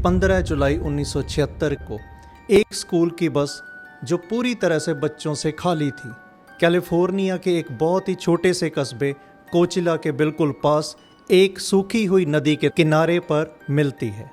15 जुलाई 1976 को एक स्कूल की बस जो पूरी तरह से बच्चों से खाली थी, कैलिफोर्निया के एक बहुत ही छोटे से कस्बे कोचिला के बिल्कुल पास एक सूखी हुई नदी के किनारे पर मिलती है।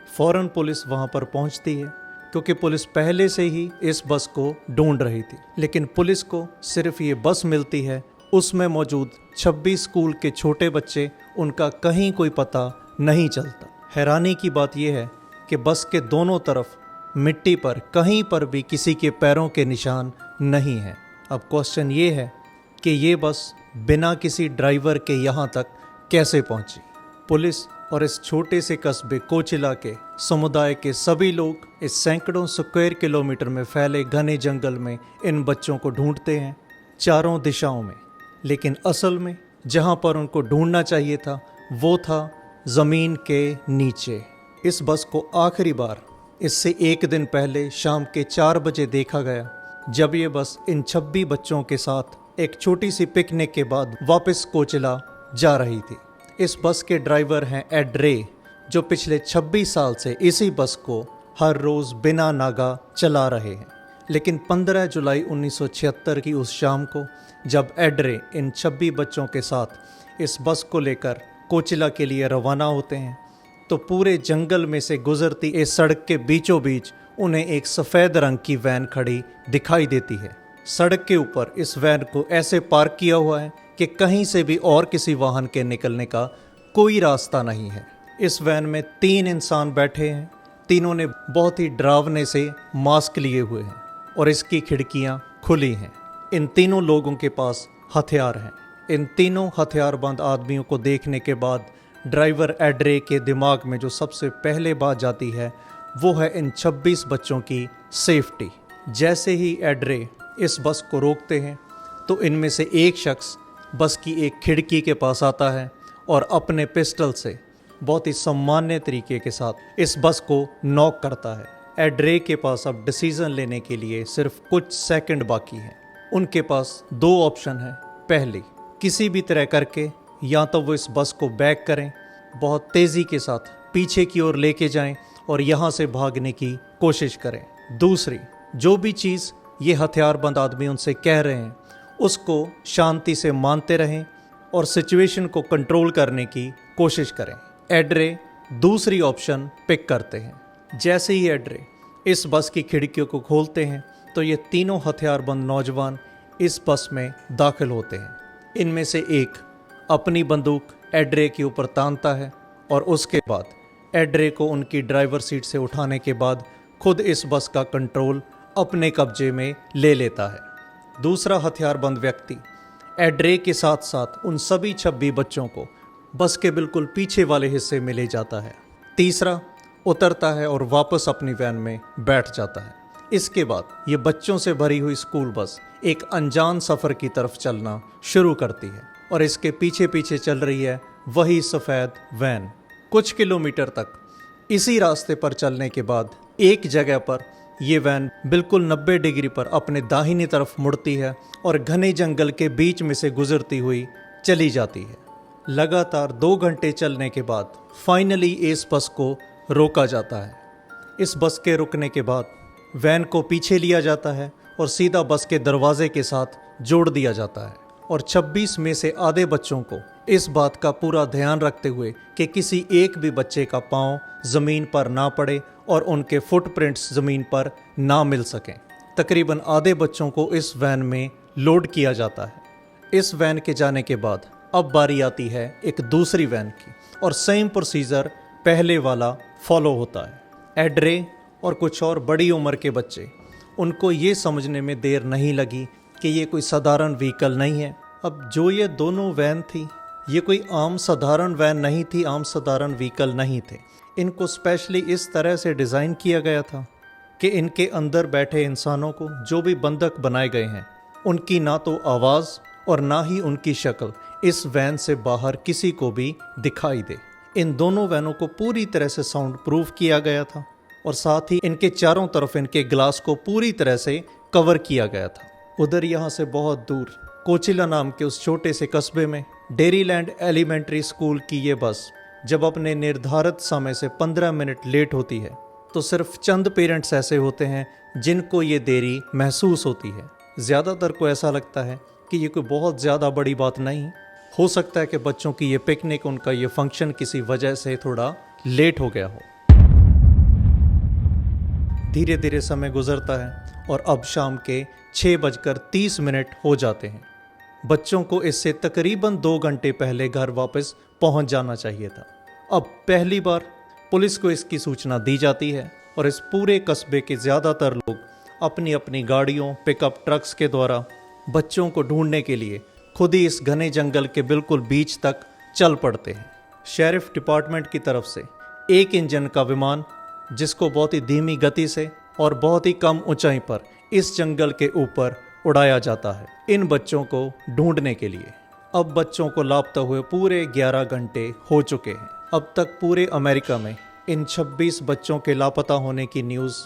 फौरन पुलिस वहां पर पहुंचती है क्योंकि पुलिस पहले से ही इस बस को ढूंढ रही थी। लेकिन पुलिस को सिर्फ ये बस मिलती है, उसमें मौजूद 26 स्कूल के छोटे बच्चे, उनका कहीं कोई पता नहीं चलता। हैरानी की बात यह है कि बस के दोनों तरफ मिट्टी पर कहीं पर भी किसी के पैरों के निशान नहीं हैं। अब क्वेश्चन ये है कि ये बस बिना किसी ड्राइवर के यहाँ तक कैसे पहुँची। पुलिस और इस छोटे से कस्बे कोचिला के समुदाय के सभी लोग इस सैकड़ों स्क्वायर किलोमीटर में फैले घने जंगल में इन बच्चों को ढूंढते हैं, चारों दिशाओं में। लेकिन असल में जहाँ पर उनको ढूंढना चाहिए था वो था ज़मीन के नीचे। इस बस को आखिरी बार इससे एक दिन पहले शाम के 4 बजे देखा गया, जब ये बस इन 26 बच्चों के साथ एक छोटी सी पिकनिक के बाद वापस कोचिला जा रही थी। इस बस के ड्राइवर हैं एड रे, जो पिछले 26 साल से इसी बस को हर रोज़ बिना नागा चला रहे हैं। लेकिन 15 जुलाई 1976 की उस शाम को जब एड रे इन 26 बच्चों के साथ इस बस को लेकर कोचिला के लिए रवाना होते हैं, तो पूरे जंगल में से गुजरती इस सड़क के बीचों बीच उन्हें एक सफ़ेद रंग की वैन खड़ी दिखाई देती है। सड़क के ऊपर इस वैन को ऐसे पार्क किया हुआ है कि कहीं से भी और किसी वाहन के निकलने का कोई रास्ता नहीं है। इस वैन में 3 इंसान बैठे हैं, तीनों ने बहुत ही डरावने से मास्क लिए हुए हैं और इसकी खिड़कियां खुली हैं। इन तीनों लोगों के पास हथियार हैं। इन तीनों हथियारबंद आदमियों को देखने के बाद ड्राइवर एड रे के दिमाग में जो सबसे पहले बात जाती है वो है इन 26 बच्चों की सेफ्टी। जैसे ही एड रे इस बस को रोकते हैं तो इनमें से एक शख्स बस की एक खिड़की के पास आता है और अपने पिस्टल से बहुत ही सामान्य तरीके के साथ इस बस को नॉक करता है। एड रे के पास अब डिसीजन लेने के लिए सिर्फ कुछ सेकंड बाकी हैं। उनके पास 2 ऑप्शन हैं। पहली, किसी भी तरह करके या तो वो इस बस को बैक करें, बहुत तेज़ी के साथ पीछे की ओर लेके जाएं और यहाँ से भागने की कोशिश करें। दूसरी, जो भी चीज़ ये हथियारबंद आदमी उनसे कह रहे हैं उसको शांति से मानते रहें और सिचुएशन को कंट्रोल करने की कोशिश करें। एड रे दूसरी ऑप्शन पिक करते हैं। जैसे ही एड रे इस बस की खिड़कियों को खोलते हैं तो ये तीनों हथियारबंद नौजवान इस बस में दाखिल होते हैं। इनमें से एक अपनी बंदूक एड रे के ऊपर तानता है और उसके बाद एड रे को उनकी ड्राइवर सीट से उठाने के बाद खुद इस बस का कंट्रोल अपने कब्जे में ले लेता है। दूसरा हथियारबंद व्यक्ति एड रे के साथ साथ उन सभी 26 बच्चों को बस के बिल्कुल पीछे वाले हिस्से में ले जाता है। तीसरा उतरता है और वापस अपनी वैन में बैठ जाता है। इसके बाद ये बच्चों से भरी हुई स्कूल बस एक अनजान सफ़र की तरफ चलना शुरू करती है और इसके पीछे पीछे चल रही है वही सफ़ेद वैन। कुछ किलोमीटर तक इसी रास्ते पर चलने के बाद एक जगह पर ये वैन बिल्कुल 90 डिग्री पर अपने दाहिनी तरफ मुड़ती है और घने जंगल के बीच में से गुजरती हुई चली जाती है। लगातार 2 घंटे चलने के बाद फाइनली इस बस को रोका जाता है। इस बस के रुकने के बाद वैन को पीछे लिया जाता है और सीधा बस के दरवाजे के साथ जोड़ दिया जाता है और 26 में से आधे बच्चों को इस बात का पूरा ध्यान रखते हुए कि किसी एक भी बच्चे का पाँव ज़मीन पर ना पड़े और उनके फुटप्रिंट्स ज़मीन पर ना मिल सकें, तकरीबन आधे बच्चों को इस वैन में लोड किया जाता है। इस वैन के जाने के बाद अब बारी आती है एक दूसरी वैन की और सेम प्रोसीजर पहले वाला फॉलो होता है। एड रे और कुछ और बड़ी उम्र के बच्चे, उनको ये समझने में देर नहीं लगी कि ये कोई साधारण व्हीकल नहीं है। अब जो ये दोनों वैन थी ये कोई आम साधारण वैन नहीं थी, आम साधारण व्हीकल नहीं थे। इनको स्पेशली इस तरह से डिज़ाइन किया गया था कि इनके अंदर बैठे इंसानों को जो भी बंधक बनाए गए हैं उनकी ना तो आवाज़ और ना ही उनकी शक्ल इस वैन से बाहर किसी को भी दिखाई दे। इन दोनों वैनों को पूरी तरह से साउंड प्रूफ किया गया था और साथ ही इनके चारों तरफ इनके ग्लास को पूरी तरह से कवर किया गया था। उधर यहाँ से बहुत दूर कोचिला नाम के उस छोटे से कस्बे में डेरीलैंड एलिमेंट्री स्कूल की ये बस जब अपने निर्धारित समय से 15 मिनट लेट होती है तो सिर्फ चंद पेरेंट्स ऐसे होते हैं जिनको ये देरी महसूस होती है। ज़्यादातर को ऐसा लगता है कि ये कोई बहुत ज़्यादा बड़ी बात नहीं, हो सकता है कि बच्चों की ये पिकनिक, उनका ये फंक्शन किसी वजह से थोड़ा लेट हो गया हो। धीरे धीरे समय गुजरता है और अब शाम के 6:30 हो जाते हैं। बच्चों को इससे तकरीबन 2 घंटे पहले घर वापस पहुंच जाना चाहिए था। अब पहली बार पुलिस को इसकी सूचना दी जाती है और इस पूरे कस्बे के ज़्यादातर लोग अपनी अपनी गाड़ियों, पिकअप ट्रक्स के द्वारा बच्चों को ढूंढने के लिए खुद ही इस घने जंगल के बिल्कुल बीच तक चल पड़ते हैं। शेरिफ डिपार्टमेंट की तरफ से एक इंजन का विमान, जिसको बहुत ही धीमी गति से और बहुत ही कम ऊंचाई पर इस जंगल के ऊपर उड़ाया जाता है इन बच्चों को ढूंढने के लिए। अब बच्चों को लापता हुए पूरे 11 घंटे हो चुके हैं। अब तक पूरे अमेरिका में इन 26 बच्चों के लापता होने की न्यूज़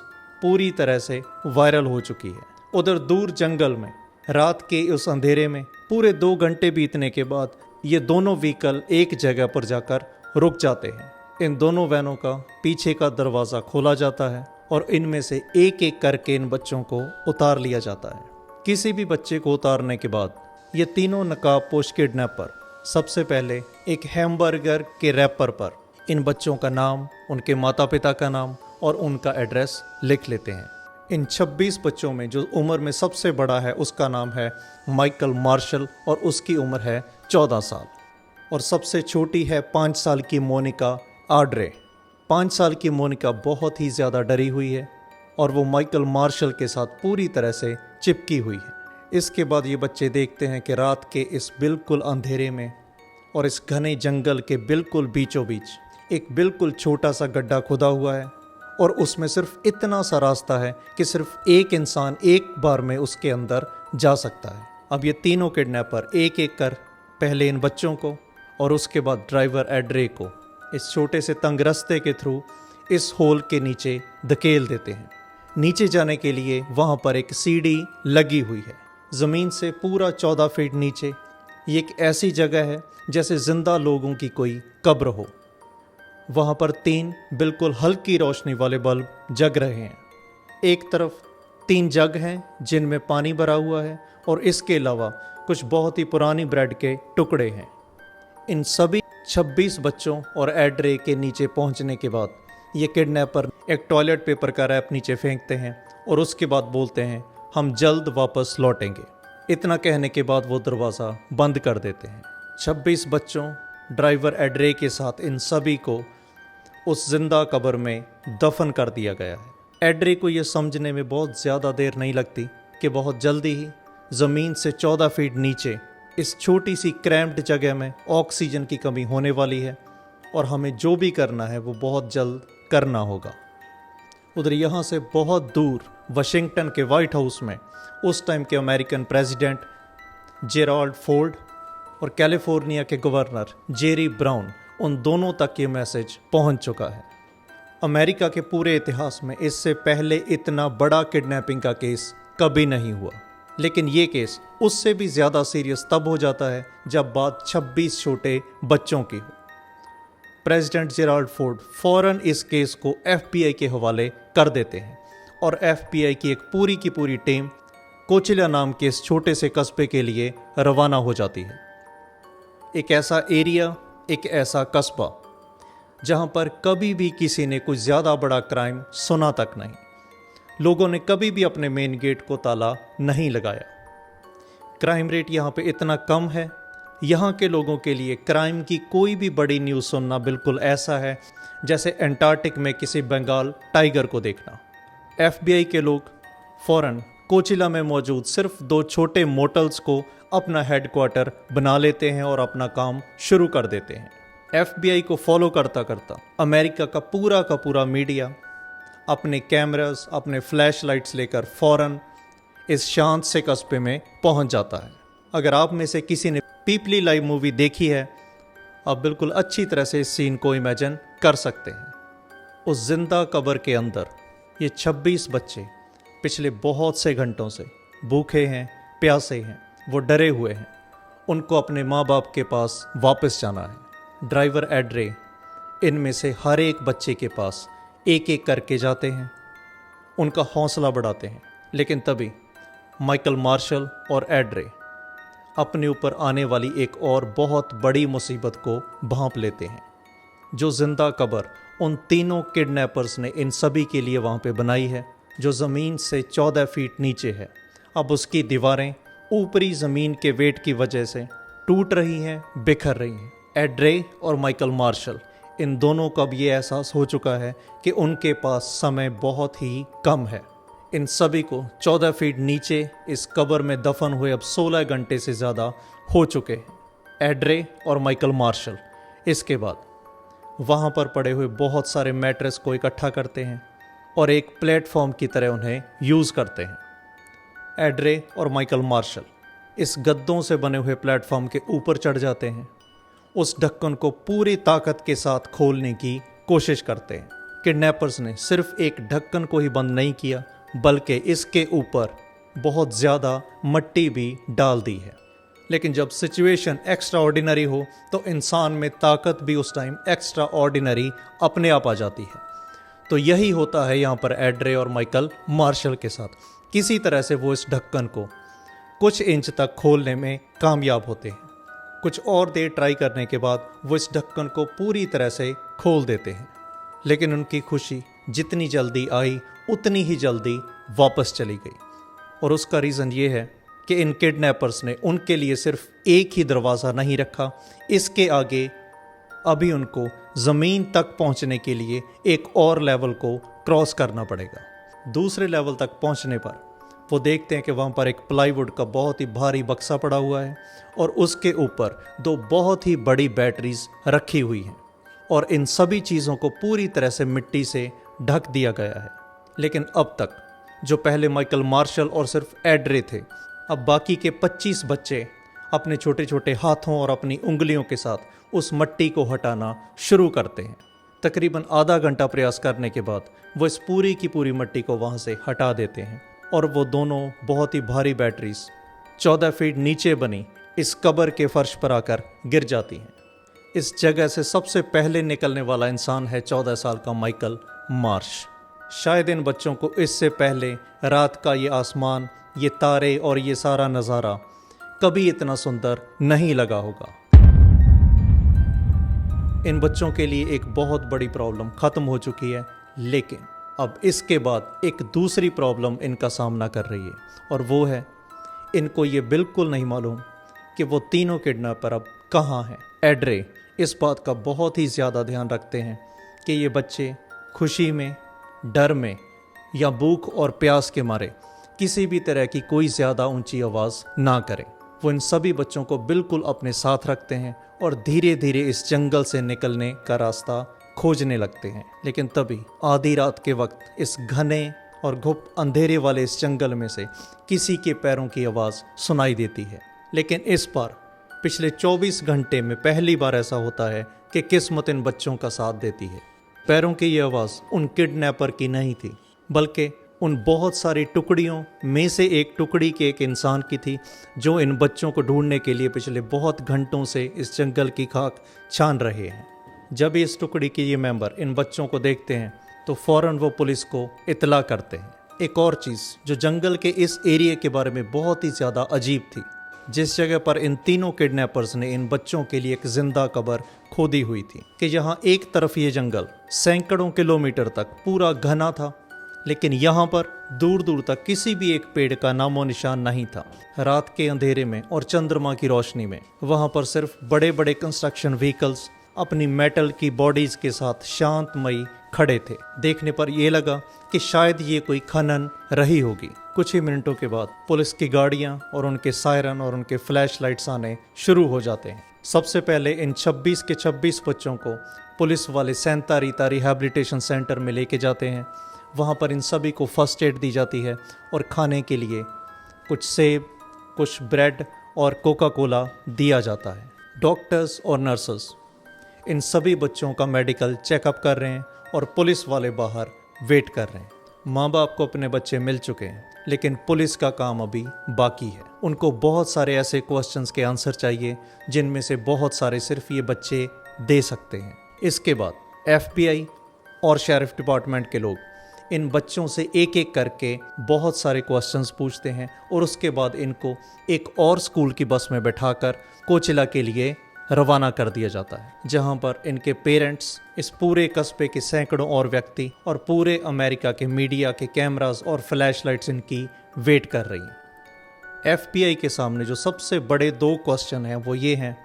पूरी तरह से वायरल हो चुकी है। उधर दूर जंगल में रात के उस अंधेरे में पूरे 2 घंटे बीतने के बाद ये दोनों व्हीकल एक जगह पर जाकर रुक जाते हैं। इन दोनों वैनों का पीछे का दरवाज़ा खोला जाता है और इनमें से एक एक करके इन बच्चों को उतार लिया जाता है। किसी भी बच्चे को उतारने के बाद ये तीनों नकाबपोश किडनैपर सबसे पहले एक हैमबर्गर के रैपर पर इन बच्चों का नाम, उनके माता पिता का नाम और उनका एड्रेस लिख लेते हैं। इन 26 बच्चों में जो उम्र में सबसे बड़ा है उसका नाम है माइकल मार्शल और उसकी उम्र है 14 साल। और सबसे छोटी है 5 साल की मोनिका आड्रे। 5 साल की मोनिका बहुत ही ज़्यादा डरी हुई है और वो माइकल मार्शल के साथ पूरी तरह से चिपकी हुई है। इसके बाद ये बच्चे देखते हैं कि रात के इस बिल्कुल अंधेरे में और इस घने जंगल के बिल्कुल बीचों बीच एक बिल्कुल छोटा सा गड्ढा खुदा हुआ है और उसमें सिर्फ इतना सा रास्ता है कि सिर्फ एक इंसान एक बार में उसके अंदर जा सकता है। अब ये तीनों किडनैपर एक एक कर पहले इन बच्चों को और उसके बाद ड्राइवर एड्रे को इस छोटे से तंग रास्ते के थ्रू इस होल के नीचे धकेल देते हैं। नीचे जाने के लिए वहाँ पर एक सीढ़ी लगी हुई है। ज़मीन से पूरा 14 फीट नीचे ये एक ऐसी जगह है जैसे जिंदा लोगों की कोई कब्र हो। वहाँ पर 3 बिल्कुल हल्की रोशनी वाले बल्ब जग रहे हैं। एक तरफ 3 जग हैं जिनमें पानी भरा हुआ है और इसके अलावा कुछ बहुत ही पुरानी ब्रेड के टुकड़े हैं। इन सभी 26 बच्चों और एड्रे के नीचे पहुँचने के बाद ये किडनैपर एक टॉयलेट पेपर का रैप नीचे फेंकते हैं और उसके बाद बोलते हैं हम जल्द वापस लौटेंगे। इतना कहने के बाद वो दरवाज़ा बंद कर देते हैं। 26 बच्चों, ड्राइवर एड्रे के साथ इन सभी को उस जिंदा कब्र में दफन कर दिया गया है। एड्रे को ये समझने में बहुत ज़्यादा देर नहीं लगती कि बहुत जल्दी ही ज़मीन से 14 फीट नीचे इस छोटी सी क्रैम्प्ड जगह में ऑक्सीजन की कमी होने वाली है और हमें जो भी करना है वो बहुत जल्द करना होगा। उधर यहाँ से बहुत दूर वाशिंगटन के वाइट हाउस में उस टाइम के अमेरिकन प्रेसिडेंट जेराल्ड फोर्ड और कैलिफोर्निया के गवर्नर जेरी ब्राउन, उन दोनों तक ये मैसेज पहुँच चुका है। अमेरिका के पूरे इतिहास में इससे पहले इतना बड़ा किडनैपिंग का केस कभी नहीं हुआ, लेकिन ये केस उससे भी ज़्यादा सीरियस तब हो जाता है जब बात 26 छोटे बच्चों की हो। प्रेसिडेंट जेराल्ड फोर्ड फौरन इस केस को FBI के हवाले कर देते हैं और FBI की एक पूरी की पूरी टीम कोचिला नाम के इस छोटे से कस्बे के लिए रवाना हो जाती है। एक ऐसा एरिया, एक ऐसा कस्बा जहां पर कभी भी किसी ने कुछ ज़्यादा बड़ा क्राइम सुना तक नहीं। लोगों ने कभी भी अपने मेन गेट को ताला नहीं लगाया। क्राइम रेट यहाँ पे इतना कम है, यहाँ के लोगों के लिए क्राइम की कोई भी बड़ी न्यूज़ सुनना बिल्कुल ऐसा है जैसे एंटार्कटिक में किसी बंगाल टाइगर को देखना। FBI के लोग फ़ौरन कोचिला में मौजूद सिर्फ 2 छोटे मोटल्स को अपना हेडक्वार्टर बना लेते हैं और अपना काम शुरू कर देते हैं। FBI को फॉलो करता करता अमेरिका का पूरा मीडिया अपने कैमरास, अपने फ्लैश लाइट्स लेकर फ़ौरन इस शांत से कस्बे में पहुंच जाता है। अगर आप में से किसी ने पीपली लाइव मूवी देखी है, आप बिल्कुल अच्छी तरह से इस सीन को इमेजिन कर सकते हैं। उस जिंदा कब्र के अंदर ये 26 बच्चे पिछले बहुत से घंटों से भूखे हैं, प्यासे हैं, वो डरे हुए हैं। उनको अपने माँ बाप के पास वापस जाना है। ड्राइवर एड्रे इनमें से हर एक बच्चे के पास एक एक करके जाते हैं, उनका हौसला बढ़ाते हैं। लेकिन तभी माइकल मार्शल और एड्रे अपने ऊपर आने वाली एक और बहुत बड़ी मुसीबत को भांप लेते हैं। जो जिंदा कब्र उन तीनों किडनैपर्स ने इन सभी के लिए वहाँ पे बनाई है, जो ज़मीन से 14 फीट नीचे है, अब उसकी दीवारें ऊपरी ज़मीन के वेट की वजह से टूट रही हैं, बिखर रही हैं। एड्रे और माइकल मार्शल, इन दोनों को अब ये एहसास हो चुका है कि उनके पास समय बहुत ही कम है। इन सभी को 14 फीट नीचे इस कब्र में दफन हुए अब 16 घंटे से ज़्यादा हो चुके हैं। एड्रे और माइकल मार्शल इसके बाद वहाँ पर पड़े हुए बहुत सारे मैट्रेस को इकट्ठा करते हैं और एक प्लेटफॉर्म की तरह उन्हें यूज़ करते हैं। एड्रे और माइकल मार्शल इस गद्दों से बने हुए प्लेटफॉर्म के ऊपर चढ़ जाते हैं, उस ढक्कन को पूरी ताकत के साथ खोलने की कोशिश करते हैं। किडनैपर्स ने सिर्फ एक ढक्कन को ही बंद नहीं किया, बल्कि इसके ऊपर बहुत ज़्यादा मट्टी भी डाल दी है। लेकिन जब सिचुएशन एक्स्ट्रा ऑर्डिनरी हो तो इंसान में ताकत भी उस टाइम एक्स्ट्रा ऑर्डिनरी अपने आप आ जाती है। तो यही होता है यहाँ पर एड्रे और माइकल मार्शल के साथ। किसी तरह से वो इस ढक्कन को कुछ इंच तक खोलने में कामयाब होते हैं। कुछ और देर ट्राई करने के बाद वो इस ढक्कन को पूरी तरह से खोल देते हैं, लेकिन उनकी खुशी जितनी जल्दी आई उतनी ही जल्दी वापस चली गई। और उसका रीज़न ये है कि इन किडनैपर्स ने उनके लिए सिर्फ एक ही दरवाज़ा नहीं रखा, इसके आगे अभी उनको ज़मीन तक पहुंचने के लिए एक और लेवल को क्रॉस करना पड़ेगा। दूसरे लेवल तक पहुंचने पर वो देखते हैं कि वहाँ पर एक प्लाईवुड का बहुत ही भारी बक्सा पड़ा हुआ है और उसके ऊपर 2 बहुत ही बड़ी बैटरीज रखी हुई हैं और इन सभी चीज़ों को पूरी तरह से मिट्टी से ढक दिया गया है। लेकिन अब तक जो पहले माइकल मार्शल और सिर्फ एड्रे थे, अब बाकी के 25 बच्चे अपने छोटे छोटे हाथों और अपनी उंगलियों के साथ उस मट्टी को हटाना शुरू करते हैं। तकरीबन आधा घंटा प्रयास करने के बाद वो इस पूरी की पूरी मट्टी को वहाँ से हटा देते हैं और वो दोनों बहुत ही भारी बैटरीज 14 फीट नीचे बनी इस कब्र के फर्श पर आकर गिर जाती हैं। इस जगह से सबसे पहले निकलने वाला इंसान है 14 साल का माइकल मार्श। शायद इन बच्चों को इससे पहले रात का ये आसमान, ये तारे और ये सारा नज़ारा कभी इतना सुंदर नहीं लगा होगा। इन बच्चों के लिए एक बहुत बड़ी प्रॉब्लम ख़त्म हो चुकी है, लेकिन अब इसके बाद एक दूसरी प्रॉब्लम इनका सामना कर रही है और वो है इनको ये बिल्कुल नहीं मालूम कि वो तीनों किडनैपर अब कहाँ हैं। एड्रे इस बात का बहुत ही ज़्यादा ध्यान रखते हैं कि ये बच्चे खुशी में, डर में या भूख और प्यास के मारे किसी भी तरह की कोई ज़्यादा ऊंची आवाज़ ना करें। वो इन सभी बच्चों को बिल्कुल अपने साथ रखते हैं और धीरे धीरे इस जंगल से निकलने का रास्ता खोजने लगते हैं। लेकिन तभी आधी रात के वक्त इस घने और घुप अंधेरे वाले इस जंगल में से किसी के पैरों की आवाज़ सुनाई देती है। लेकिन इस बार पिछले 24 घंटे में पहली बार ऐसा होता है कि किस्मत इन बच्चों का साथ देती है। पैरों की ये आवाज़ उन किडनैपर की नहीं थी, बल्कि उन बहुत सारी टुकड़ियों में से एक टुकड़ी के एक इंसान की थी जो इन बच्चों को ढूंढने के लिए पिछले बहुत घंटों से इस जंगल की खाक छान रहे हैं। जब इस टुकड़ी के ये मेंबर इन बच्चों को देखते हैं तो फ़ौरन वो पुलिस को इतला करते हैं। एक और चीज़ जो जंगल के इस एरिया के बारे में बहुत ही ज़्यादा अजीब थी, जिस जगह पर इन तीनों किडनैपर्स ने इन बच्चों के लिए एक जिंदा कब्र खोदी हुई थी, कि यहाँ एक तरफ ये जंगल सैकड़ों किलोमीटर तक पूरा घना था, लेकिन यहाँ पर दूर दूर तक किसी भी एक पेड़ का नामो निशान नहीं था। रात के अंधेरे में और चंद्रमा की रोशनी में वहाँ पर सिर्फ बड़े बड़े कंस्ट्रक्शन व्हीकल्स अपनी मेटल की बॉडीज के साथ शांतमयी खड़े थे। देखने पर यह लगा कि शायद ये कोई खनन रही होगी। कुछ ही मिनटों के बाद पुलिस की गाड़ियां और उनके सायरन और उनके फ्लैश लाइट्स आने शुरू हो जाते हैं। सबसे पहले इन 26 के 26 बच्चों को पुलिस वाले सेंटा रीता रिहैबिलिटेशन सेंटर में लेके जाते हैं। वहाँ पर इन सभी को फर्स्ट एड दी जाती है और खाने के लिए कुछ सेब, कुछ ब्रेड और कोका कोला दिया जाता है। डॉक्टर्स और नर्सेस इन सभी बच्चों का मेडिकल चेकअप कर रहे हैं और पुलिस वाले बाहर वेट कर रहे हैं। माँ बाप को अपने बच्चे मिल चुके हैं, लेकिन पुलिस का काम अभी बाकी है। उनको बहुत सारे ऐसे क्वेश्चंस के आंसर चाहिए जिनमें से बहुत सारे सिर्फ ये बच्चे दे सकते हैं। इसके बाद FBI और शेरिफ डिपार्टमेंट के लोग इन बच्चों से एक एक करके बहुत सारे क्वेश्चंस पूछते हैं और उसके बाद इनको एक और स्कूल की बस में बैठाकर कोचिला के लिए रवाना कर दिया जाता है, जहां पर इनके पेरेंट्स, इस पूरे कस्बे के सैकड़ों और व्यक्ति और पूरे अमेरिका के मीडिया के कैमरास और फ्लैशलाइट्स इनकी वेट कर रही हैं। FBI के सामने जो सबसे बड़े 2 क्वेश्चन हैं वो ये हैं,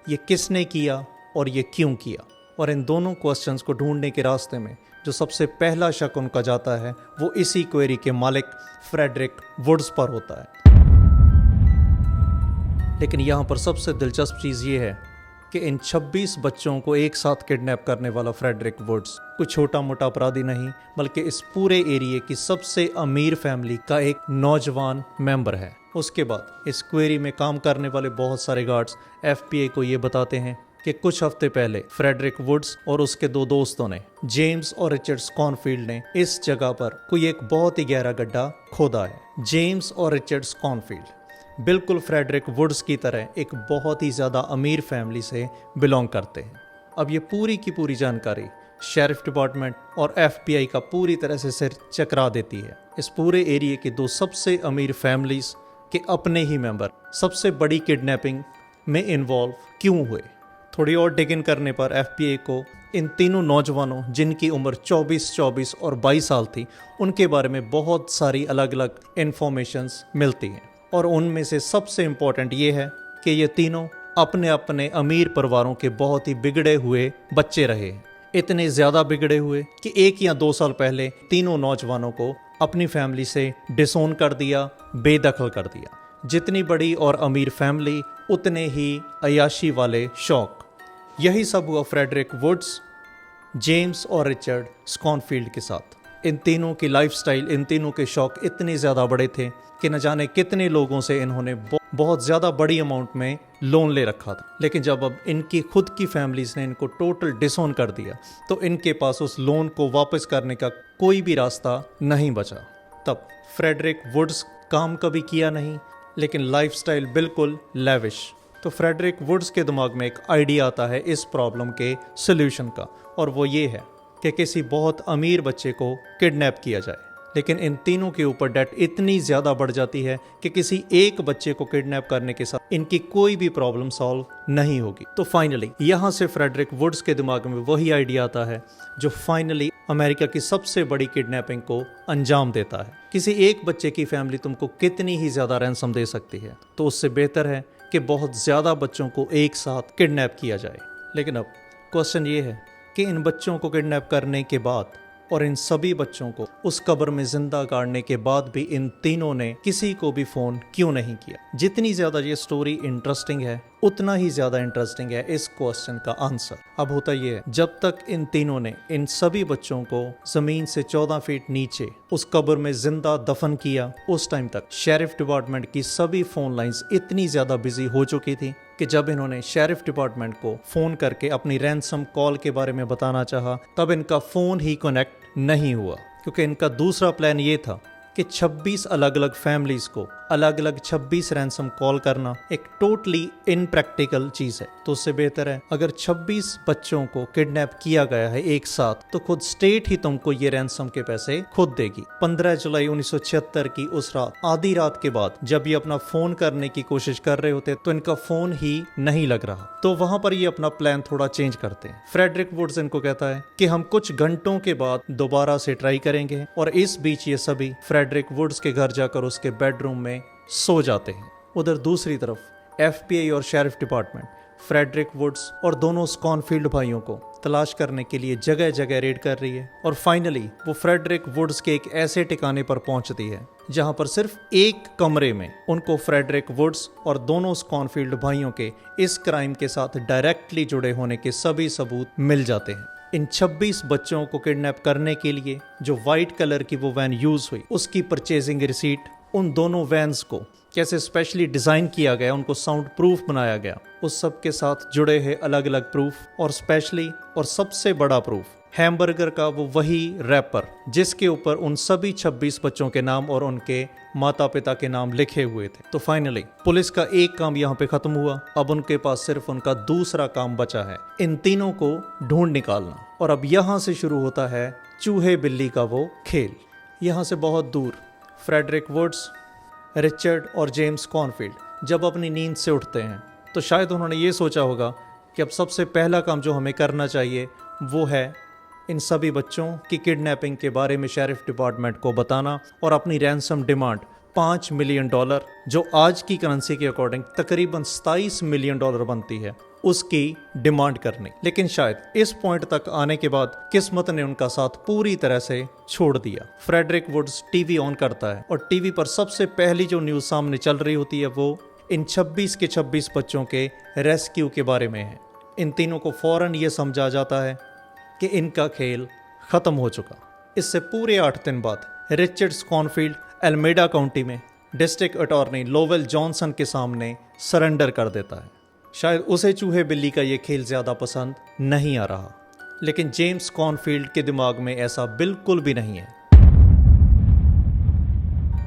ये किसने किया और ये क्यों किया। और इन दोनों क्वेश्चंस को ढूंढने के रास्ते में जो सबसे पहला शक उनका जाता है वो इसी क्वेरी के मालिक फ्रेडरिक वुड्स पर होता है। लेकिन यहाँ पर सबसे दिलचस्प चीज़ ये है कि इन 26 बच्चों को एक साथ किडनैप करने वाला फ्रेडरिक वुड्स कोई छोटा मोटा अपराधी नहीं, बल्कि इस पूरे एरिया की सबसे अमीर फैमिली का एक नौजवान मेंबर है। उसके बाद इस क्वेरी में काम करने वाले बहुत सारे गार्ड्स FBI को ये बताते हैं कि कुछ हफ्ते पहले फ्रेडरिक वुड्स और उसके 2 दोस्तों ने, जेम्स और रिचर्ड स्कॉनफील्ड ने, इस जगह पर कोई एक बहुत ही गहरा गड्ढा खोदा है। जेम्स और रिचर्ड स्कॉनफील्ड बिल्कुल फ्रेडरिक वुड्स की तरह एक बहुत ही ज़्यादा अमीर फैमिली से बिलोंग करते हैं। अब ये पूरी की पूरी जानकारी शेरिफ डिपार्टमेंट और FBI का पूरी तरह से सिर चकरा देती है। इस पूरे एरिया की 2 सबसे अमीर फैमिलीज के अपने ही मेंबर सबसे बड़ी किडनैपिंग में इन्वॉल्व क्यों हुए। थोड़ी और डिगिन करने पर FBI को इन तीनों नौजवानों, जिनकी उम्र 24, 24 और 22 साल थी, उनके बारे में बहुत सारी अलग अलग इन्फॉर्मेशंस मिलती हैं। और उनमें से सबसे इम्पोर्टेंट ये है कि ये तीनों अपने अपने अमीर परिवारों के बहुत ही बिगड़े हुए बच्चे रहे। इतने ज़्यादा बिगड़े हुए कि 1 या 2 साल पहले तीनों नौजवानों को अपनी फैमिली से डिसोन कर दिया, बेदखल कर दिया। जितनी बड़ी और अमीर फैमिली उतने ही अयाशी वाले शौक। यही सब हुआ फ्रेडरिक वुड्स, जेम्स और रिचर्ड स्कॉनफील्ड के साथ। इन तीनों की लाइफस्टाइल, इन तीनों के शौक इतने ज़्यादा बड़े थे कि न जाने कितने लोगों से इन्होंने बहुत ज़्यादा बड़ी अमाउंट में लोन ले रखा था। लेकिन जब अब इनकी खुद की फैमिलीज ने इनको टोटल डिसोन कर दिया तो इनके पास उस लोन को वापस करने का कोई भी रास्ता नहीं बचा। तब फ्रेडरिक वुड्स काम कभी किया नहीं, लेकिन लाइफस्टाइल बिल्कुल लेविश। तो फ्रेडरिक वुड्स के दिमाग में एक आइडिया आता है इस प्रॉब्लम के सॉल्यूशन का, और वो ये है कि किसी बहुत अमीर बच्चे को किडनैप किया जाए। लेकिन इन तीनों के ऊपर डेट इतनी ज़्यादा बढ़ जाती है कि किसी एक बच्चे को किडनैप करने के साथ इनकी कोई भी प्रॉब्लम सॉल्व नहीं होगी। तो फाइनली यहाँ से फ्रेडरिक वुड्स के दिमाग में वही आइडिया आता है जो फाइनली अमेरिका की सबसे बड़ी किडनैपिंग को अंजाम देता है। किसी एक बच्चे की फैमिली तुमको कितनी ही ज़्यादा रैंसम दे सकती है, तो उससे बेहतर है कि बहुत ज़्यादा बच्चों को एक साथ किडनैप किया जाए। लेकिन अब क्वेश्चन ये है कि इन बच्चों को किडनैप करने के बाद और इन सभी बच्चों को उस कब्र में जिंदा गाड़ने के बाद भी इन तीनों ने किसी को भी फोन क्यों नहीं किया। जितनी ज्यादा ये स्टोरी इंटरेस्टिंग है, उतना ही ज्यादा इंटरेस्टिंग है इस क्वेश्चन का आंसर। अब होता ये है, जब तक इन तीनों ने इन सभी बच्चों को जमीन से 14 फीट नीचे उस कब्र में जिंदा दफन किया, उस टाइम तक शेरिफ डिपार्टमेंट की सभी फोन लाइंस इतनी ज्यादा बिजी हो चुकी थी कि जब इन्होंने शेरिफ डिपार्टमेंट को फोन करके अपनी रैंसम कॉल के बारे में बताना चाहा, तब इनका फोन ही कनेक्ट नहीं हुआ। क्योंकि इनका दूसरा प्लान ये था कि 26 अलग अलग फैमिलीज को अलग अलग 26 रैंसम कॉल करना एक टोटली इनप्रैक्टिकल चीज है। तो उससे बेहतर है अगर 26 बच्चों को किडनैप किया गया है एक साथ, तो खुद स्टेट ही तुमको ये रैंसम के पैसे खुद देगी। 15 जुलाई 1976 की उस रात, आधी रात के बाद, जब ये अपना फोन करने की कोशिश कर रहे होते तो इनका फोन ही नहीं लग रहा। तो वहां पर ये अपना प्लान थोड़ा चेंज करते हैं। फ्रेडरिक वुड्स इनको कहता है कि हम कुछ घंटों के बाद दोबारा से ट्राई करेंगे, और इस बीच ये सभी फ्रेडरिक वुड्स के घर जाकर उसके बेडरूम में सो जाते हैं। उधर दूसरी तरफ FBI और शेरिफ डिपार्टमेंट फ्रेडरिक वुड्स और दोनों स्कॉनफील्ड भाइयों को तलाश करने के लिए जगह जगह रेड कर रही है, और फाइनली वो फ्रेडरिक वुड्स के एक ऐसे ठिकाने पर पहुंचती है जहां पर सिर्फ एक कमरे में उनको फ्रेडरिक वुड्स और दोनों स्कॉनफील्ड भाइयों के इस क्राइम के साथ डायरेक्टली जुड़े होने के सभी सबूत मिल जाते हैं। इन 26 बच्चों को किडनैप करने के लिए जो व्हाइट कलर की वो वैन यूज हुई, उसकी परचेजिंग रिसीट, उन दोनों वैन्स को कैसे स्पेशली डिज़ाइन किया गया, उनको साउंड प्रूफ बनाया गया, उस सब के साथ जुड़े हैं अलग अलग प्रूफ, और स्पेशली और सबसे बड़ा प्रूफ हैमबर्गर का वो वही रैपर जिसके ऊपर उन सभी 26 बच्चों के नाम और उनके माता पिता के नाम लिखे हुए थे। तो फाइनली पुलिस का एक काम यहाँ पे खत्म हुआ। अब उनके पास सिर्फ उनका दूसरा काम बचा है, इन तीनों को ढूंढ निकालना। और अब यहाँ से शुरू होता है चूहे बिल्ली का वो खेल। यहाँ से बहुत दूर फ्रेडरिक वुड्स, रिचर्ड और जेम्स कॉर्नफील्ड जब अपनी नींद से उठते हैं तो शायद उन्होंने ये सोचा होगा कि अब सबसे पहला काम जो हमें करना चाहिए वो है इन सभी बच्चों की किडनैपिंग के बारे में शेरिफ डिपार्टमेंट को बताना और अपनी रैंसम डिमांड $5 मिलियन, जो आज की करेंसी के अकॉर्डिंग तकरीबन $27 मिलियन बनती है, उसकी डिमांड करनी। लेकिन शायद इस पॉइंट तक आने के बाद किस्मत ने उनका साथ पूरी तरह से छोड़ दिया। फ्रेडरिक वुड्स टीवी ऑन करता है और टीवी पर सबसे पहली जो न्यूज़ सामने चल रही होती है वो इन 26 के 26 बच्चों के रेस्क्यू के बारे में है। इन तीनों को फौरन ये समझा जाता है कि इनका खेल ख़त्म हो चुका। इससे पूरे 8 दिन बाद रिचर्ड कॉर्नफील्ड एल्मेडा काउंटी में डिस्ट्रिक्ट अटॉर्नी लोवेल जॉनसन के सामने सरेंडर कर देता है। शायद उसे चूहे बिल्ली का ये खेल ज़्यादा पसंद नहीं आ रहा, लेकिन जेम्स कॉर्नफील्ड के दिमाग में ऐसा बिल्कुल भी नहीं है।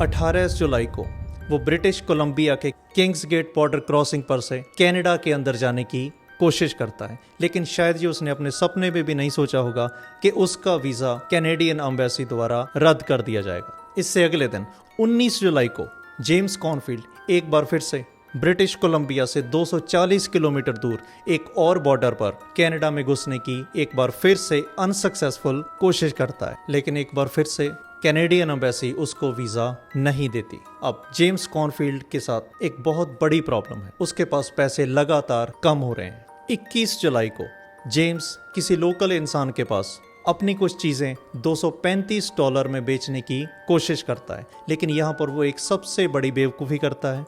18 जुलाई को वो ब्रिटिश कोलंबिया के किंग्स गेट बॉर्डर क्रॉसिंग पर से कनाडा के अंदर जाने की कोशिश करता है, लेकिन शायद ये उसने अपने सपने में भी नहीं सोचा होगा कि उसका वीज़ा कैनेडियन एम्बेसी द्वारा रद्द कर दिया जाएगा। इससे अगले दिन 19 जुलाई को जेम्स कॉर्नफील्ड एक बार फिर से ब्रिटिश कोलंबिया से 240 किलोमीटर दूर एक और बॉर्डर पर कनाडा में घुसने की एक बार फिर से अनसक्सेसफुल कोशिश करता है, लेकिन एक बार फिर से कैनेडियन एम्बेसी उसको वीज़ा नहीं देती। अब जेम्स कॉर्नफील्ड के साथ एक बहुत बड़ी प्रॉब्लम है, उसके पास पैसे लगातार कम हो रहे हैं। 21 जुलाई को जेम्स किसी लोकल इंसान के पास अपनी कुछ चीज़ें $235 में बेचने की कोशिश करता है, लेकिन यहाँ पर वो एक सबसे बड़ी बेवकूफ़ी करता है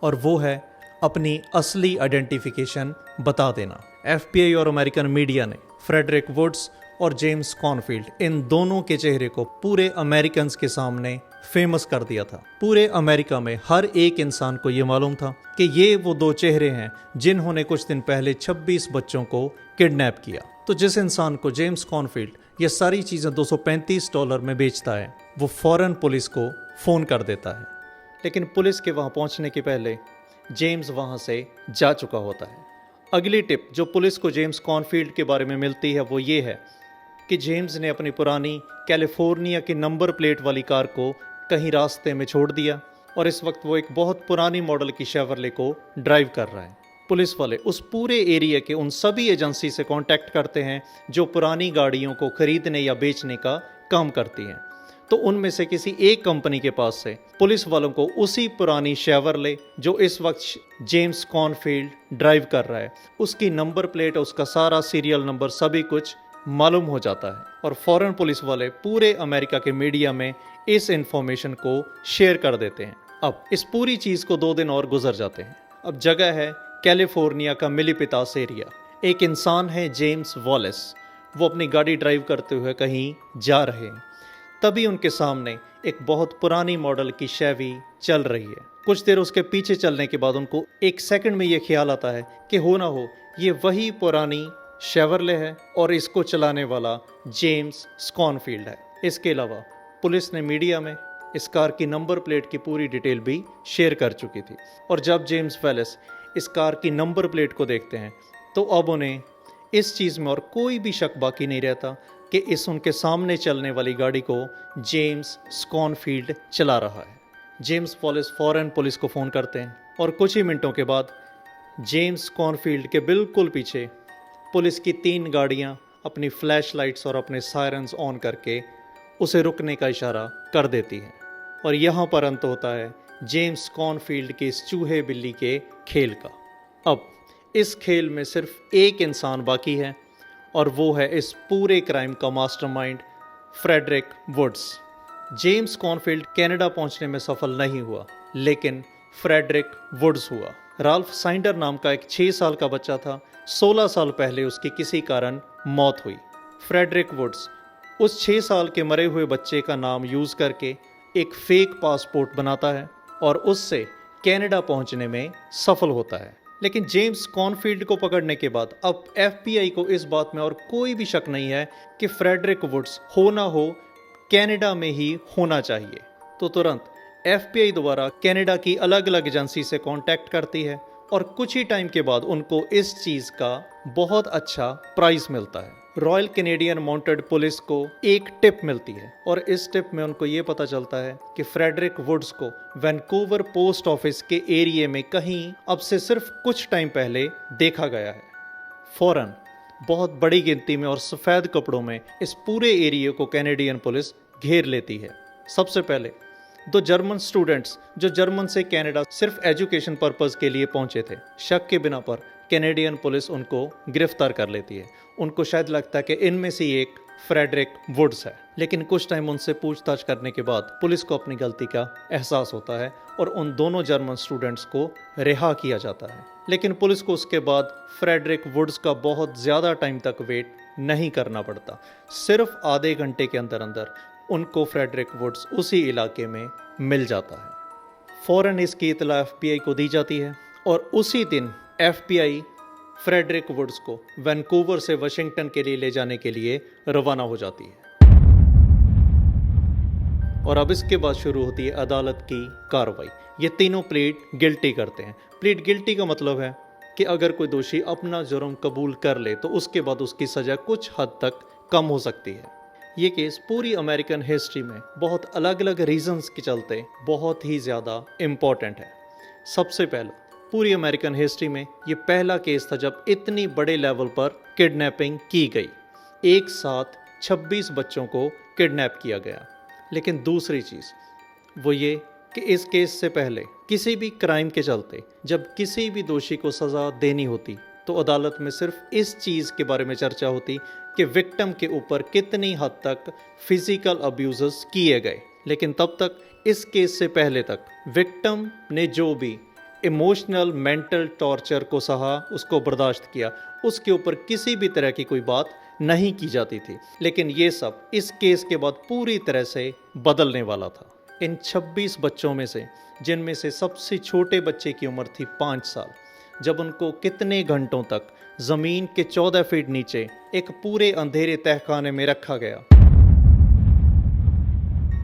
और वो है अपनी असली आइडेंटिफिकेशन बता देना। FBI और अमेरिकन मीडिया ने फ्रेडरिक वुड्स और जेम्स कॉर्नफील्ड इन दोनों के चेहरे को पूरे अमेरिकन्स के सामने फेमस कर दिया था। पूरे अमेरिका में हर एक इंसान को ये मालूम था कि ये वो दो चेहरे हैं जिन्होंने कुछ दिन पहले 26 बच्चों को किडनैप किया। तो जिस इंसान को जेम्स कॉर्नफील्ड ये सारी चीज़ें $235 में बेचता है, वो फौरन पुलिस को फ़ोन कर देता है। लेकिन पुलिस के वहाँ पहुँचने के पहले जेम्स वहाँ से जा चुका होता है। अगली टिप जो पुलिस को जेम्स कॉर्नफील्ड के बारे में मिलती है वो ये है कि जेम्स ने अपनी पुरानी कैलिफोर्निया की नंबर प्लेट वाली कार को कहीं रास्ते में छोड़ दिया और इस वक्त वो एक बहुत पुरानी मॉडल की शेवरले को ड्राइव कर रहा है। पुलिस वाले उस पूरे एरिया के उन सभी एजेंसी से कांटेक्ट करते हैं जो पुरानी गाड़ियों को खरीदने या बेचने का काम करती हैं। तो उनमें से किसी एक कंपनी के पास से पुलिस वालों को उसी पुरानी शेवरले जो इस वक्त जेम्स कॉर्नफील्ड ड्राइव कर रहा है, उसकी नंबर प्लेट, उसका सारा सीरियल नंबर सभी कुछ मालूम हो जाता है और फौरन पुलिस वाले पूरे अमेरिका के मीडिया में इस इंफॉर्मेशन को शेयर कर देते हैं। अब इस पूरी चीज़ को 2 दिन और गुजर जाते हैं। अब जगह है कैलिफोर्निया का मिलीपितास एरिया। एक इंसान है जेम्स वॉलेस, वो अपनी गाड़ी ड्राइव करते हुए कहीं जा रहे हैं। तभी उनके सामने एक बहुत पुरानी मॉडल की शेवी चल रही है। कुछ देर उसके पीछे चलने के बाद उनको एक सेकंड में ये ख्याल आता है कि हो ना हो ये वही पुरानी शेवरले है और इसको चलाने वाला जेम्स कॉर्नफील्ड है। इसके अलावा पुलिस ने मीडिया में इस कार की नंबर प्लेट की पूरी डिटेल भी शेयर कर चुकी थी और जब जेम्स वॉलेस इस कार की नंबर प्लेट को देखते हैं तो अब उन्हें इस चीज़ में और कोई भी शक बाकी नहीं रहता कि इस उनके सामने चलने वाली गाड़ी को जेम्स कॉर्नफील्ड चला रहा है। जेम्स वॉलेस फौरन पुलिस को फ़ोन करते हैं और कुछ ही मिनटों के बाद जेम्स कॉर्नफील्ड के बिल्कुल पीछे पुलिस की 3 गाड़ियां अपनी फ्लैश लाइट्स और अपने सायरन्स ऑन करके उसे रुकने का इशारा कर देती हैं और यहाँ पर अंत होता है जेम्स कॉर्नफील्ड के इस चूहे बिल्ली के खेल का। अब इस खेल में सिर्फ एक इंसान बाकी है और वो है इस पूरे क्राइम का mastermind Frederick Woods. James Cornfield Canada पहुंचने में सफल नहीं हुआ, लेकिन फ्रेडरिक वुड्स हुआ। राल्फ साइंडर नाम का एक 6 साल का बच्चा था। 16 साल पहले उसकी किसी कारण मौत हुई। फ्रेडरिक वुड्स उस 6 साल के मरे हुए बच्चे का नाम यूज़ करके एक फेक पासपोर्ट बनाता है और उससे कनाडा पहुंचने में सफल होता है। लेकिन जेम्स कॉर्नफील्ड को पकड़ने के बाद अब FBI को इस बात में और कोई भी शक नहीं है कि फ्रेडरिक वुड्स हो ना हो कनाडा में ही होना चाहिए। तो तुरंत FBI द्वारा कनाडा की अलग अलग एजेंसी से कांटेक्ट करती है और कुछ ही टाइम के बाद उनको इस चीज़ का बहुत अच्छा प्राइस मिलता है। रॉयल कैनेडियन माउंटेड पुलिस को एक टिप मिलती है और इस टिप में उनको ये पता चलता है कि फ्रेडरिक वुड्स को वैंकूवर पोस्ट ऑफिस के एरिया में कहीं अब से सिर्फ कुछ टाइम पहले देखा गया है। फौरन बहुत बड़ी गिनती में और सफ़ेद कपड़ों में इस पूरे एरिया को कैनेडियन पुलिस घेर लेती है। सबसे पहले दो जर्मन स्टूडेंट्स जो जर्मन से कनाडा सिर्फ एजुकेशन पर्पस के लिए पहुंचे थे, शक के बिना पर कैनेडियन पुलिस उनको गिरफ्तार कर लेती है। उनको शायद लगता है कि इनमें से एक फ्रेडरिक वुड्स है, लेकिन कुछ टाइम उनसे पूछताछ करने के बाद पुलिस को अपनी गलती का एहसास होता है और उन दोनों जर्मन स्टूडेंट्स को रिहा किया जाता है। लेकिन पुलिस को उसके बाद फ्रेडरिक वुड्स का बहुत ज़्यादा टाइम तक वेट नहीं करना पड़ता। सिर्फ आधे घंटे के अंदर अंदर उनको फ्रेडरिक वुड्स उसी इलाके में मिल जाता है। फ़ौरन इसकी इतला FBI को दी जाती है और उसी दिन FBI फ्रेडरिक वुड्स को वैंकूवर से वाशिंगटन के लिए ले जाने के लिए रवाना हो जाती है। और अब इसके बाद शुरू होती है अदालत की कार्रवाई। ये तीनों प्लीड गिल्टी करते हैं। प्लीड गिल्टी का मतलब है कि अगर कोई दोषी अपना जुर्म कबूल कर ले तो उसके बाद उसकी सज़ा कुछ हद तक कम हो सकती है। ये केस पूरी अमेरिकन हिस्ट्री में बहुत अलग अलग रीजंस के चलते बहुत ही ज़्यादा इम्पॉर्टेंट है। सबसे पहला, पूरी अमेरिकन हिस्ट्री में ये पहला केस था जब इतनी बड़े लेवल पर किडनैपिंग की गई। एक साथ 26 बच्चों को किडनैप किया गया। लेकिन दूसरी चीज़ वो ये कि इस केस से पहले किसी भी क्राइम के चलते जब किसी भी दोषी को सज़ा देनी होती तो अदालत में सिर्फ इस चीज़ के बारे में चर्चा होती कि विक्टिम के ऊपर कितनी हद तक फिजिकल अब्यूज़ेस किए गए। लेकिन तब तक इस केस से पहले तक विक्टिम ने जो भी इमोशनल मेंटल टॉर्चर को सहा, उसको बर्दाश्त किया, उसके ऊपर किसी भी तरह की कोई बात नहीं की जाती थी। लेकिन ये सब इस केस के बाद पूरी तरह से बदलने वाला था। इन 26 बच्चों में से जिनमें से सबसे छोटे बच्चे की उम्र थी 5 साल, जब उनको कितने घंटों तक ज़मीन के 14 फीट नीचे एक पूरे अंधेरे तहखाने में रखा गया,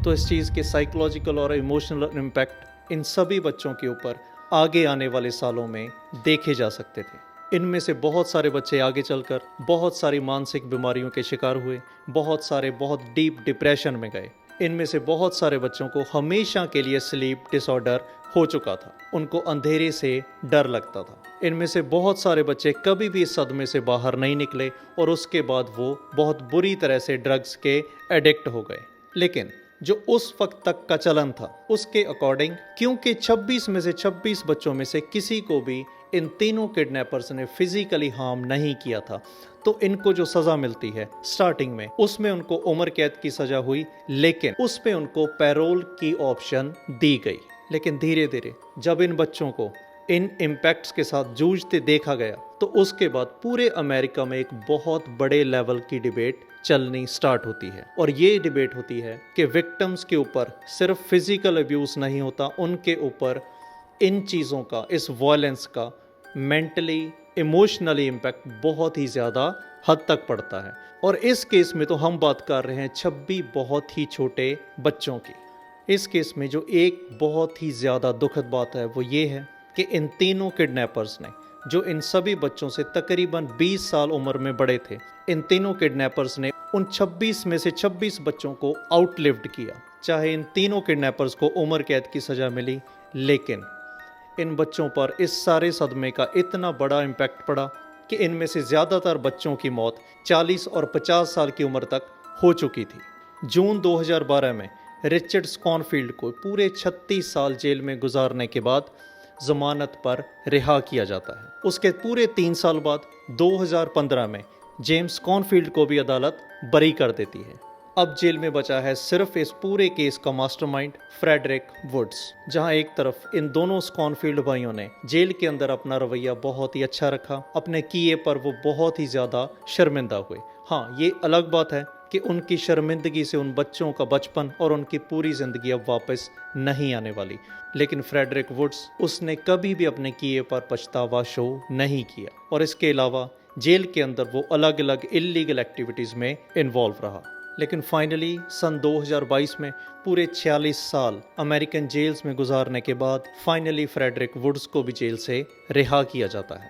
तो इस चीज़ के साइकोलॉजिकल और इमोशनल इम्पैक्ट इन सभी बच्चों के ऊपर आगे आने वाले सालों में देखे जा सकते थे। इनमें से बहुत सारे बच्चे आगे चलकर बहुत सारी मानसिक बीमारियों के शिकार हुए, बहुत सारे बहुत डीप डिप्रेशन में गए। इनमें से बहुत सारे बच्चों को हमेशा के लिए स्लीप डिसऑर्डर हो चुका था, उनको अंधेरे से डर लगता था। इनमें से बहुत सारे बच्चे कभी भी इस सदमे से बाहर नहीं निकले और उसके बाद वो बहुत बुरी तरह से ड्रग्स के एडिक्ट हो गए। लेकिन जो उस वक्त तक का चलन था उसके अकॉर्डिंग, क्योंकि 26 में से 26 बच्चों में से किसी को भी इन तीनों किडनैपर्स ने फिजिकली हार्म नहीं किया था, तो इनको जो सज़ा मिलती है स्टार्टिंग में, उसमें उनको उम्र कैद की सज़ा हुई, लेकिन उसमें उनको पैरोल की ऑप्शन दी गई। लेकिन धीरे धीरे जब इन बच्चों को इन इम्पैक्ट्स के साथ जूझते देखा गया तो उसके बाद पूरे अमेरिका में एक बहुत बड़े लेवल की डिबेट चलनी स्टार्ट होती है। और ये डिबेट होती है कि विक्टिम्स के ऊपर सिर्फ फिजिकल अब्यूज़ नहीं होता, उनके ऊपर इन चीज़ों का, इस वायलेंस का मेंटली इमोशनली इम्पैक्ट बहुत ही ज़्यादा हद तक पड़ता है। और इस केस में तो हम बात कर रहे हैं 26 बहुत ही छोटे बच्चों की। इस केस में जो एक बहुत ही ज़्यादा दुखद बात है वो ये है कि इन तीनों किडनैपर्स ने, जो इन सभी बच्चों से तकरीबन 20 साल उम्र में बड़े थे, इन तीनों किडनैपर्स ने उन 26 में से 26 बच्चों को आउटलिव्ड किया। चाहे इन तीनों किडनैपर्स को उम्र कैद की सज़ा मिली, लेकिन इन बच्चों पर इस सारे सदमे का इतना बड़ा इम्पैक्ट पड़ा कि इनमें से ज़्यादातर बच्चों की मौत 40 और 50 साल की उम्र तक हो चुकी थी। जून 2012 में रिचर्ड स्कॉनफील्ड को पूरे 36 साल जेल में गुजारने के बाद जमानत पर रिहा किया जाता है। उसके पूरे 3 साल बाद 2015 में जेम्स स्कॉनफील्ड को भी अदालत बरी कर देती है। अब जेल में बचा है सिर्फ इस पूरे केस का मास्टरमाइंड फ्रेडरिक वुड्स। जहां एक तरफ इन दोनों स्कॉनफील्ड भाइयों ने जेल के अंदर अपना रवैया बहुत ही अच्छा रखा, अपने किए पर वो बहुत ही ज़्यादा शर्मिंदा हुए। हाँ, ये अलग बात है कि उनकी शर्मिंदगी से उन बच्चों का बचपन और उनकी पूरी ज़िंदगी अब वापस नहीं आने वाली। लेकिन फ्रेडरिक वुड्स, उसने कभी भी अपने किए पर पछतावा शो नहीं किया और इसके अलावा जेल के अंदर वो अलग अलग इल्लीगल एक्टिविटीज़ में इन्वॉल्व रहा। लेकिन फाइनली सन 2022 में पूरे 46 साल अमेरिकन जेल्स में गुजारने के बाद फाइनली फ्रेडरिक वुड्स को भी जेल से रिहा किया जाता है।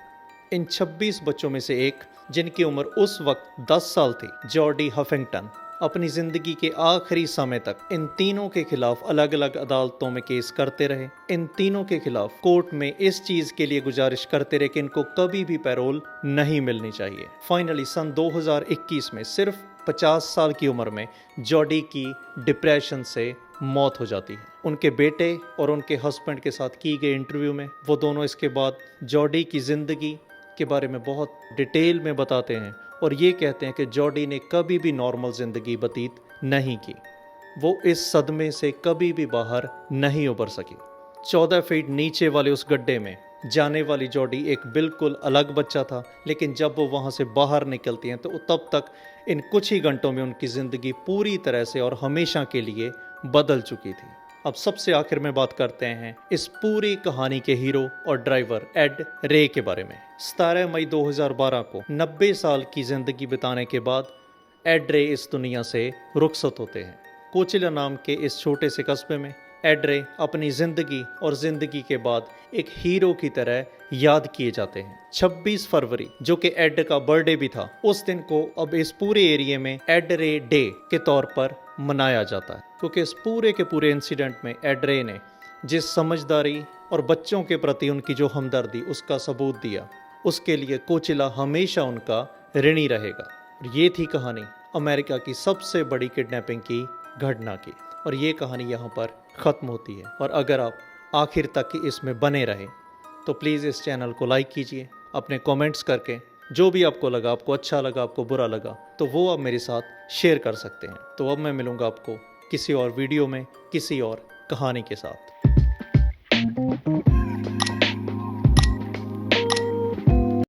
इन 26 बच्चों में से एक, जिनकी उम्र उस वक्त 10 साल थी, जॉर्डी हफिंगटन, अपनी जिंदगी के आखिरी समय तक इन तीनों के खिलाफ अलग अलग अदालतों में केस करते रहे। इन तीनों के खिलाफ कोर्ट में इस चीज के लिए गुजारिश करते रहे कि इनको कभी भी पैरोल नहीं मिलनी चाहिए। फाइनली सन 2021 में सिर्फ 50 साल की उम्र में जॉर्डी की डिप्रेशन से मौत हो जाती है। उनके बेटे और उनके हस्बैंड के साथ की गई इंटरव्यू में वो दोनों इसके बाद जॉर्डी की ज़िंदगी के बारे में बहुत डिटेल में बताते हैं और ये कहते हैं कि जॉर्डी ने कभी भी नॉर्मल ज़िंदगी व्यतीत नहीं की। वो इस सदमे से कभी भी बाहर नहीं उबर सकी। 14 फीट नीचे वाले उस गड्ढे में जाने वाली जॉर्डी एक बिल्कुल अलग बच्चा था, लेकिन जब वो वहाँ से बाहर निकलती हैं तो तब तक इन कुछ ही घंटों में उनकी ज़िंदगी पूरी तरह से और हमेशा के लिए बदल चुकी थी। अब सबसे आखिर में बात करते हैं इस पूरी कहानी के हीरो और ड्राइवर एड रे के बारे में। 17 मई 2012 को 90 साल की ज़िंदगी बिताने के बाद एड रे इस दुनिया से रुखसत होते हैं। कोचिला नाम के इस छोटे से कस्बे में एड रे अपनी ज़िंदगी और ज़िंदगी के बाद एक हीरो की तरह याद किए जाते हैं। 26 फरवरी जो कि एड का बर्थडे भी था, उस दिन को अब इस पूरे एरिया में एड रे डे के तौर पर मनाया जाता है, क्योंकि इस पूरे के पूरे इंसिडेंट में एड रे ने जिस समझदारी और बच्चों के प्रति उनकी जो हमदर्दी उसका सबूत दिया, उसके लिए कोचिला हमेशा उनका ऋणी रहेगा। और ये थी कहानी अमेरिका की सबसे बड़ी किडनैपिंग की घटना की, और ये कहानी यहाँ पर ख़त्म होती है। और अगर आप आखिर तक इसमें बने रहे तो प्लीज़ इस चैनल को लाइक कीजिए, अपने कमेंट्स करके जो भी आपको लगा, आपको अच्छा लगा, आपको बुरा लगा, तो वो आप मेरे साथ शेयर कर सकते हैं। तो अब मैं मिलूँगा आपको किसी और वीडियो में किसी और कहानी के साथ।